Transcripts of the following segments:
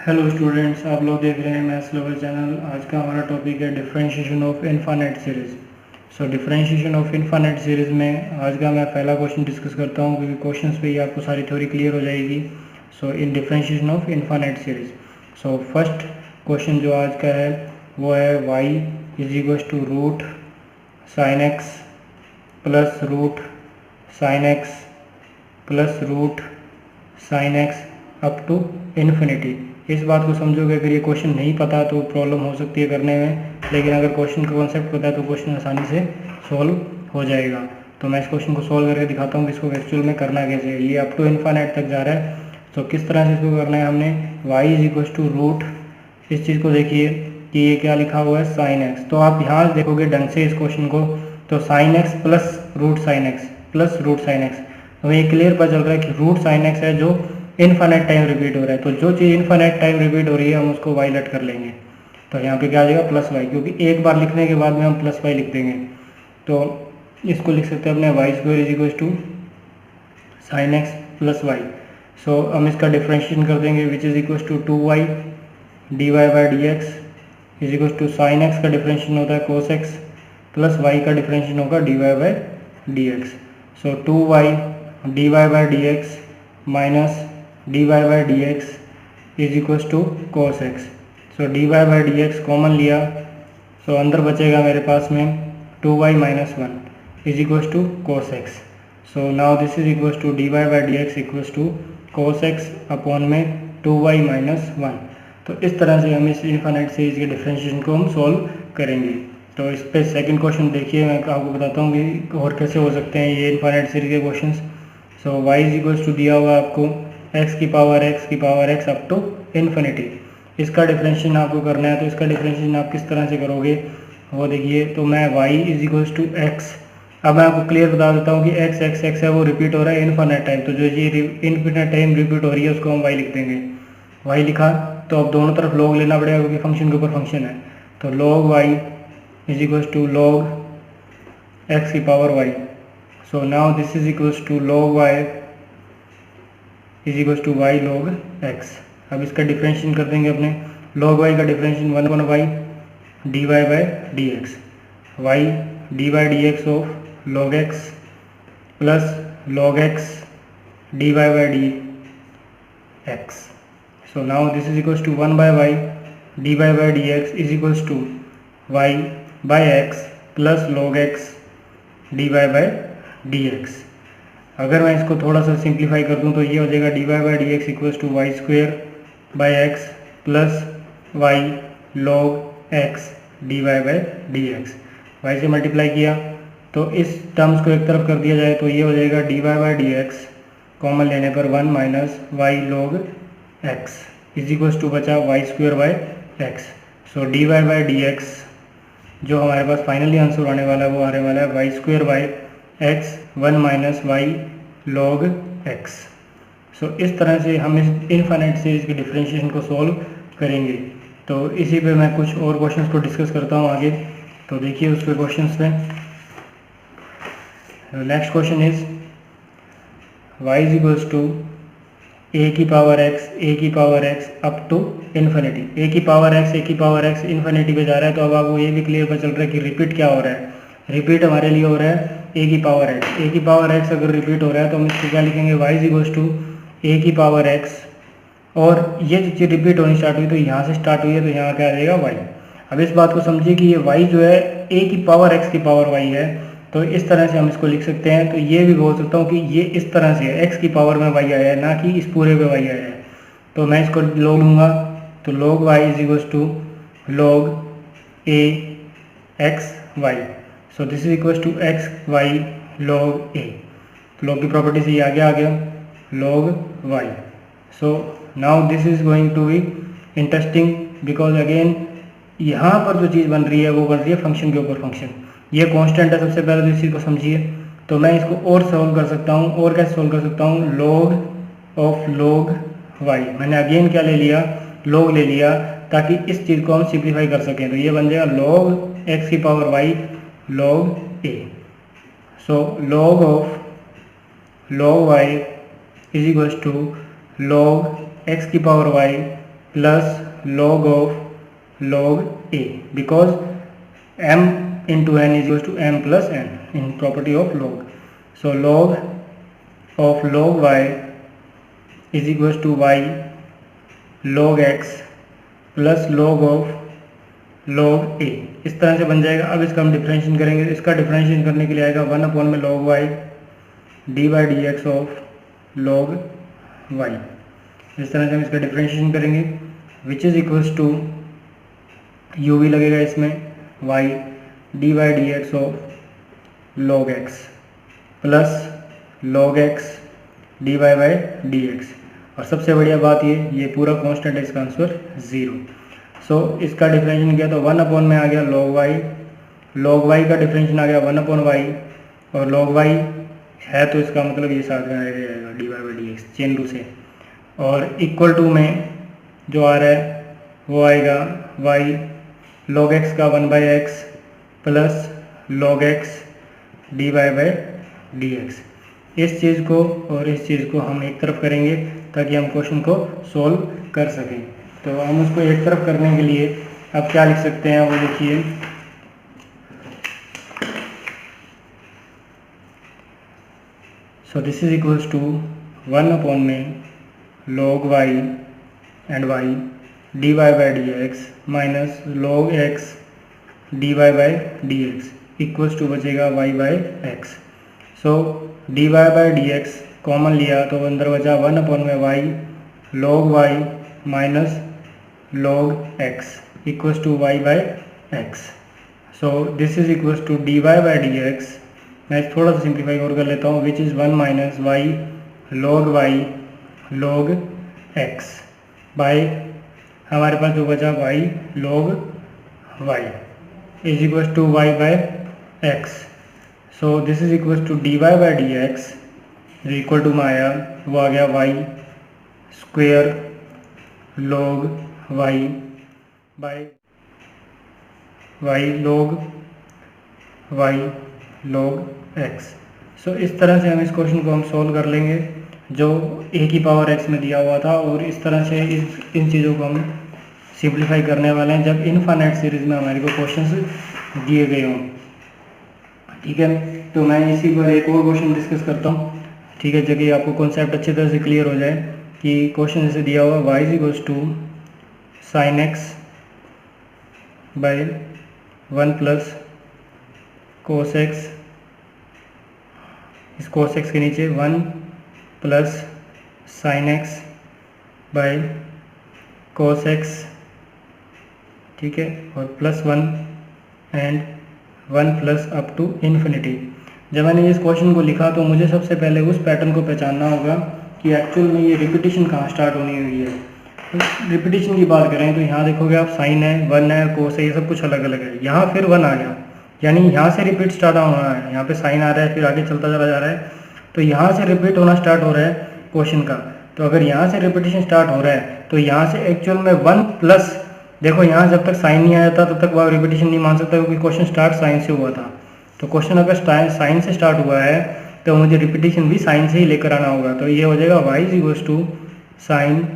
Hello students, आप लोग देख रहे हैं मैथ्स लवर चैनल। आज का हमारा टॉपिक है differentiation of infinite series. So differentiation of infinite series में आज का मैं पहला क्वेश्चन डिस्कस करता हूँ, क्योंकि क्वेश्चंस पे ही आपको सारी थ्योरी क्लियर हो जाएगी। So in differentiation of infinite series, so first question जो आज का है वो है y is equals to root sine x plus root sine x plus root sine x up to infinity. इस बात को समझोगे, अगर ये क्वेश्चन नहीं पता तो प्रॉब्लम हो सकती है करने में, लेकिन अगर क्वेश्चन का कॉन्सेप्ट पता है तो क्वेश्चन आसानी से सॉल्व हो जाएगा। तो मैं इस क्वेश्चन को सॉल्व करके दिखाता हूँ कि इसको एक्चुअल में करना कैसे है। ये अप टू इन्फाइनाइट तक जा रहा है, तो किस तरह से इसको करना है। हमने y is equal to root, इस चीज़ को देखिए कि ये क्या लिखा हुआ है साइन एक्स। तो आप यहाँ देखोगे ढंग से इस क्वेश्चन को, तो sine x plus root sine x plus root sine x, तो ये क्लियर पता चल रहा है कि रूट साइन एक्स है जो इनफाइनाइट टाइम रिपीट हो रहा है। तो जो चीज़ इनफाइनाइट टाइम रिपीट हो रही है हम उसको वाई लेट कर लेंगे। तो यहाँ पे क्या आ जाएगा प्लस वाई, क्योंकि एक बार लिखने के बाद में हम प्लस वाई लिख देंगे। तो इसको लिख सकते हैं अपने y square is equal to sine x plus y. So हम इसका डिफ्रेंशिएशन कर देंगे, which is equal to 2y d y by d x is equal to sine x का डिफ्रेंशिएशन होता है कोस एक्स प्लस वाई का differentiation होगा d y by d x. So 2y d y by d x minus d y by d x is equals to cos x. So d y by d x common लिया, so अंदर बचेगा मेरे पास में 2y minus one is equals to cos x. So now this is equals to d y by d x equals to cos x upon में 2y minus one. तो इस तरह से हम इस इनफाइनाइट सीरीज के डिफरेंशिएशन को हम सॉल्व करेंगे। तो इस पर सेकंड क्वेश्चन देखिए, मैं आपको बताता हूँ कि और कैसे हो सकते हैं ये इनफाइनाइट सीरीज के questions. So y is equals to दिया हुआ आपको x की power x up to infinity. इसका डिफरेंशिएशन आपको करना है, तो इसका डिफरेंशिएशन आप किस तरह से करोगे वो देखिए। तो मैं y is equals to x, अब मैं आपको क्लियर बता देता हूँ कि x है वो रिपीट हो रहा है इनफाइनाइट टाइम। तो जो ये इनफिनिट टाइम रिपीट हो रही है उसको हम y लिख देंगे। y लिखा तो अब दोनों तरफ log लेना पड़ेगा, क्योंकि फंक्शन के ऊपर फंक्शन है। तो log y is equals to log x की power y। So now this is equals to log y is equals to y log x. अब इसका डिफरेंशिएशन कर देंगे अपने, log y का differentiation 1 upon y d y by d x, y d y d x of log x plus log x d y by d x. So now this is equals to 1 by y d y by d x is equals to y by x plus log x d y by d x. अगर मैं इसको थोड़ा सा simplify कर दूं तो ये हो जाएगा d y by d x equals to y square by x plus y log x d y by d x. Y से मल्टीप्लाई किया तो इस टर्म्स को एक तरफ कर दिया जाए तो ये हो जाएगा d y by d x, common लेने पर 1 minus y log x is equals to बचा y square by x. So d y by d x जो हमारे पास फाइनली आंसर आने वाला है वो आने वाला है y square by x 1 minus y log x. So इस तरह से हम इस इनफाइनाइट सीरीज के डिफरेंशिएशन को सॉल्व करेंगे। तो इसी पे मैं कुछ और क्वेश्चंस को डिस्कस करता हूँ आगे। तो देखिए उस पे क्वेश्चंस पे, next question is y is equals to a की power x up to infinity. a की पावर x इन्फिनिटी पे जा रहा है। तो अब आपको ये भी क्लियर पता चल रहा है कि रिपीट क्या हो रहा है। रिपीट हमारे लिए हो रहा है a की पावर x अगर रिपीट हो रहा है तो हम इसको क्या लिखेंगे, y is equals to a की पावर x, और ये जो चीज़ रिपीट होनी स्टार्ट हुई तो यहाँ से स्टार्ट हुई है, तो यहाँ क्या आ जाएगा y। अब इस बात को समझिए कि ये y जो है a की पावर x की पावर y है, तो इस तरह से हम इसको लिख सकते हैं। तो ये भी बोल सकता हूँ कि ये इस तरह से है, x की पावर में y आया है, ना कि इस पूरे पे y आया है। तो मैं इसको log लूँगा, तो log y is equals to log a x y। So this is equals to x y log a। तो log की प्रॉपर्टी से ये आगे आ गया log y। So now this is going to be interesting, because again यहाँ पर जो चीज़ बन रही है वो बन रही है फंक्शन के ऊपर फंक्शन। ये कांस्टेंट है, सबसे पहले तो इस चीज़ को समझिए। तो मैं इसको और सॉल्व कर सकता हूँ, और कैसे सॉल्व कर सकता हूँ, log ऑफ log y। मैंने अगेन क्या ले लिया, log ले लिया, ताकि इस चीज़ को हम सिंप्लीफाई कर सकें। तो ये बन जाएगा log x की power y log a। So log of log y is equals to log x की power y plus log of log a, because m into n is equals to m plus n in property of log. So log of log y is equals to y log x plus log of log a, इस तरह से बन जाएगा। अब इसका हम differentiation करेंगे। इसका डिफरेंशिएशन करने के लिए आएगा 1 में log y d by d x of log y। इस तरह से हम इसका डिफरेंशिएशन करेंगे, which is equals to u भी लगेगा इसमें y d by d x of log x plus log x d by d x. और सबसे बढ़िया बात ये पूरा कांस्टेंट है, इसका आंसर 0। सो इसका डिफरेंशिएशन किया तो 1 में आ गया log y का डिफरेंशिएशन आ गया 1/y, और log y है तो इसका मतलब ये साथ में आएगा D by d x chain rule से। और इक्वल टू में जो आ रहा है वो आएगा y log x का 1/x plus log x d by d x. इस चीज़ को और इस चीज़ को हम एक तरफ करेंगे ताकि हम क्वेश्चन को सॉल्व कर सकें। तो हम उसको एक तरफ करने के लिए अब क्या लिख सकते हैं वो देखिए। So this is equals to 1 में log y and y d y by d x minus log x d y by d x equals to बचेगा y by x. So d y by d x common लिया तो अंदर बचा 1 में y log y minus log x equals to y by x. So this is equals to d y by d x. मैं थोड़ा सा simplify और कर लेता हूँ, which is 1 minus y log x by हमारे पास जो बचा y log y is equals to y by x. So this is equals to d y by d x जो इक्वल टू में आया वो आ गया y square log y by y log x। So इस तरह से हम इस क्वेश्चन को हम सॉल्व कर लेंगे जो a की पावर x में दिया हुआ था, और इस तरह से इन चीज़ों को हम सिंप्लीफाई करने वाले हैं जब इनफाइनाइट सीरीज़ में हमारे को क्वेश्चंस दिए गए हों। ठीक है, तो मैं इसी पर एक और क्वेश्चन डिस्कस करता हूँ। ठीक है, जगह आपको कॉन्सेप्ट अच्छी तरह से क्लियर हो जाए कि क्वेश्चन जैसे दिया हुआ y is equals to sine x by 1 plus cos x. इस कोस एक्स के नीचे 1 plus sine x by cos x. ठीक है, और plus 1 and 1 plus up to infinity. जब मैंने इस क्वेश्चन को लिखा तो मुझे सबसे पहले उस पैटर्न को पहचानना होगा कि एक्चुअल में ये रिपीटिशन कहाँ स्टार्ट होनी हुई है। तो रिपीटिशन की बात करें तो यहाँ देखोगे आप साइन है, 1 है, कोस है, ये सब कुछ अलग अलग है। यहाँ फिर 1 आ गया, यानी यहाँ से रिपीट स्टार्ट होना है। यहाँ पे साइन आ रहा है, फिर आगे चलता चला जा रहा है, तो यहाँ से रिपीट होना स्टार्ट हो रहा है क्वेश्चन का। तो अगर यहाँ से रिपीटिशन स्टार्ट हो रहा है तो यहाँ से एक्चुअल में 1 प्लस, देखो यहाँ जब तक साइन नहीं आया था तब तक वह रिपीटिशन नहीं मान सकता क्योंकि क्वेश्चन स्टार्ट साइन से हुआ था। तो क्वेश्चन अगर साइन से स्टार्ट हुआ है तो मुझे रिपीटिशन भी साइन से ही लेकर आना होगा। तो ये हो जाएगा y is equals to sine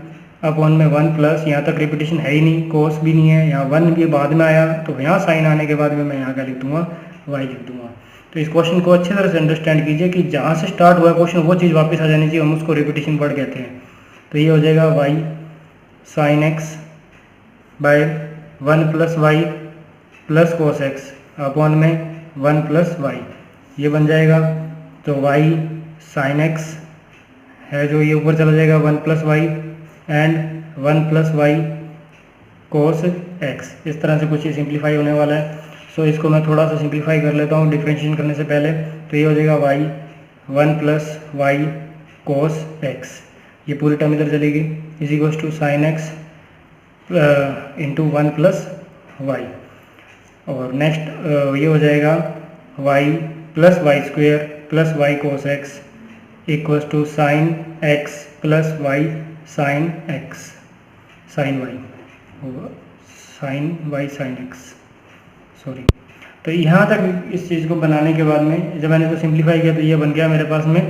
upon में 1 प्लस, यहाँ तक रिपीटिशन है ही नहीं, कोस भी नहीं है, यहाँ 1 भी बाद में आया तो यहाँ साइन आने के बाद में मैं यहाँ का लिख दूंगा y लिख दूंगा। तो इस क्वेश्चन को अच्छी तरह से अंडरस्टैंड कीजिए कि जहाँ से स्टार्ट हुआ क्वेश्चन वो चीज़ वापस आ जानी चाहिए, हम उसको रिपीटिशन वर्ड कहते हैं। तो ये हो जाएगा y sine x by 1 plus y plus cos x upon में 1 प्लस वाई, ये बन जाएगा। तो y साइन एक्स है जो ये ऊपर चला जाएगा 1 plus y and 1 plus y cos x. इस तरह से कुछ ये सिंप्लीफाई होने वाला है। सो इसको मैं थोड़ा सा सिंप्लीफाई कर लेता हूँ डिफरेंशिएशन करने से पहले। तो ये हो जाएगा y 1 plus y cos x, ये पूरी टर्म इधर चलेगी, is equals to sine x into 1 plus y. और नेक्स्ट ये हो जाएगा y plus y square plus y cos x equals to sine x plus y sine x sine y sine x sorry. तो यहाँ तक इस चीज़ को बनाने के बाद में जब मैंने इसको सिंप्लीफाई किया तो ये बन गया मेरे पास में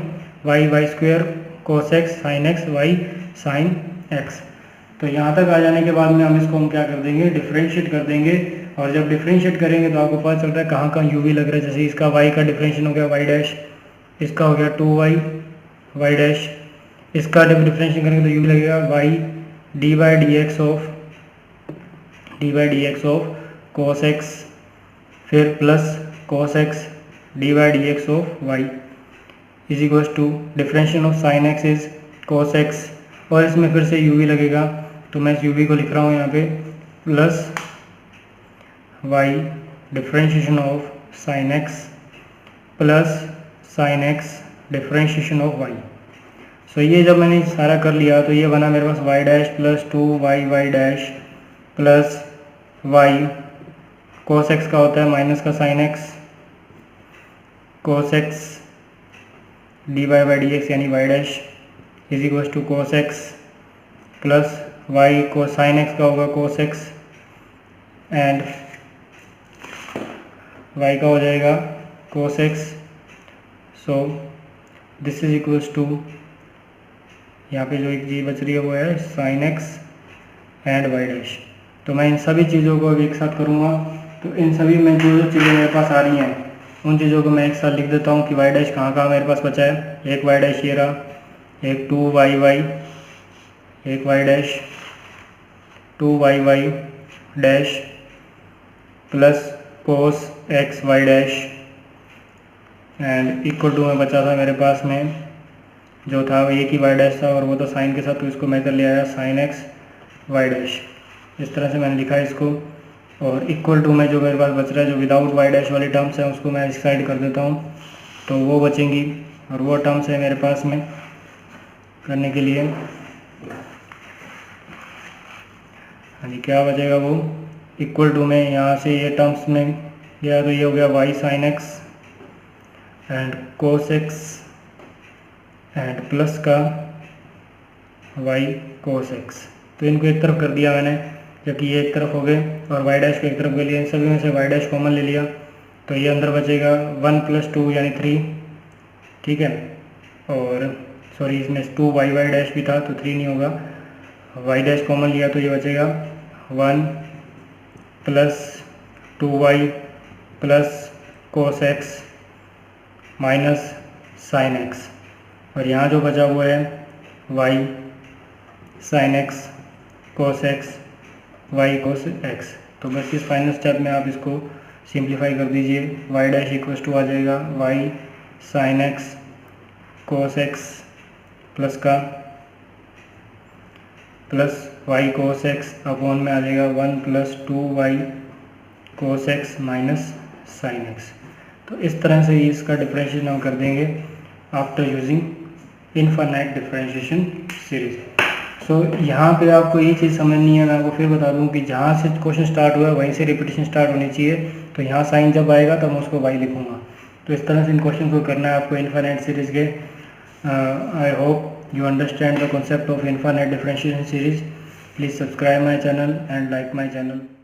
y square cos x sine x y sine x. तो यहाँ तक आ जाने के बाद में हम इसको हम क्या कर देंगे, डिफ्रेंशिएट कर देंगे। और जब डिफ्रेंशिएट करेंगे तो आपको पता चल रहा है कहाँ कहाँ u v लग रहा है। जैसे इसका y का डिफ्रेंशिएशन हो गया y डैश, इसका हो गया 2y y डैश, इसका जब डिफ्रेंशिएट करेंगे तो u लगेगा y d by d x of cos x, फिर plus cos x d by d x of y is equals to differentiation of sine x is cos x, और इसमें फिर से u v लगेगा। तो मैं इस u v को लिख रहा हूँ यहाँ पे plus y differentiation of sine x plus sign x differentiation of y। सो ये जब मैंने सारा कर लिया तो ये बना मेरे पास y dash plus 2y dash plus y cos x का होता है माइनस का sine x, cos x d by d x यानी y dash is equals to cos x plus y को साइन x का होगा cos x एंड y का हो जाएगा cos x। So this is equals to, यहाँ पे जो एक चीज़ बच रही है वो है sine x and y dash. तो मैं इन सभी चीज़ों को एक साथ करूँगा। तो इन सभी में जो जो चीज़ें मेरे पास आ रही हैं उन चीज़ों को मैं एक साथ लिख देता हूँ कि y डैश कहाँ कहाँ मेरे पास बचा है। एक y डैश ये रहा, एक 2y, एक y dash 2y dash plus cos x y dash and equal to में बचा था मेरे पास में जो था वो एक ही y डैश था और वो तो साइन के साथ, तो इसको मैं कर लिया है साइन x y डैश। इस तरह से मैंने लिखा है इसको। और इक्वल टू में जो मेरे पास बच रहा है जो विदाउट y डैश वाली टर्म्स हैं उसको मैं इस साइड कर देता हूँ, तो वो बचेंगी। और वो टर्म्स है मेरे पास में करने के लिए, हाँ जी, क्या बचेगा वो इक्वल टू में यहाँ से ये टर्म्स में गया तो ये हो गया y sign x and cos x and plus का y cos x। तो इनको एक तरफ कर दिया मैंने, जबकि ये एक तरफ हो गए और y डैश को एक तरफ कर लिया। इन सभी में से y डैश कॉमन ले लिया तो ये अंदर बचेगा 1 + 2 यानी 3, ठीक है। और सॉरी इसमें 2y डैश भी था तो 3 नहीं होगा, y डैश कॉमन लिया तो ये बचेगा 1 + 2y plus cos x minus sine x, और यहाँ जो बचा हुआ है y sign x cos x y cos x। तो बस इस फाइनल स्टेप में आप इसको सिंप्लीफाई कर दीजिए। y डैश इक्वल्स टू आ जाएगा y sign x cos x plus का plus y cos x upon में आ जाएगा 1 + 2y cos x minus sine x। तो इस तरह से इसका डिफरेंशिएशन हम कर देंगे after using infinite differentiation series. So यहाँ पे आपको ये चीज़ समझनी है, मैं आपको फिर बता दूँ कि जहाँ से क्वेश्चन स्टार्ट हुआ है वहीं से रिपीटेशन स्टार्ट होनी चाहिए। तो यहाँ साइन जब आएगा तब मैं उसको y लिखूँगा। तो इस तरह से इन क्वेश्चन को करना है आपको इनफाइनाइट सीरीज़ के। I hope you understand the concept of infinite differentiation series. Please subscribe my channel and like my channel.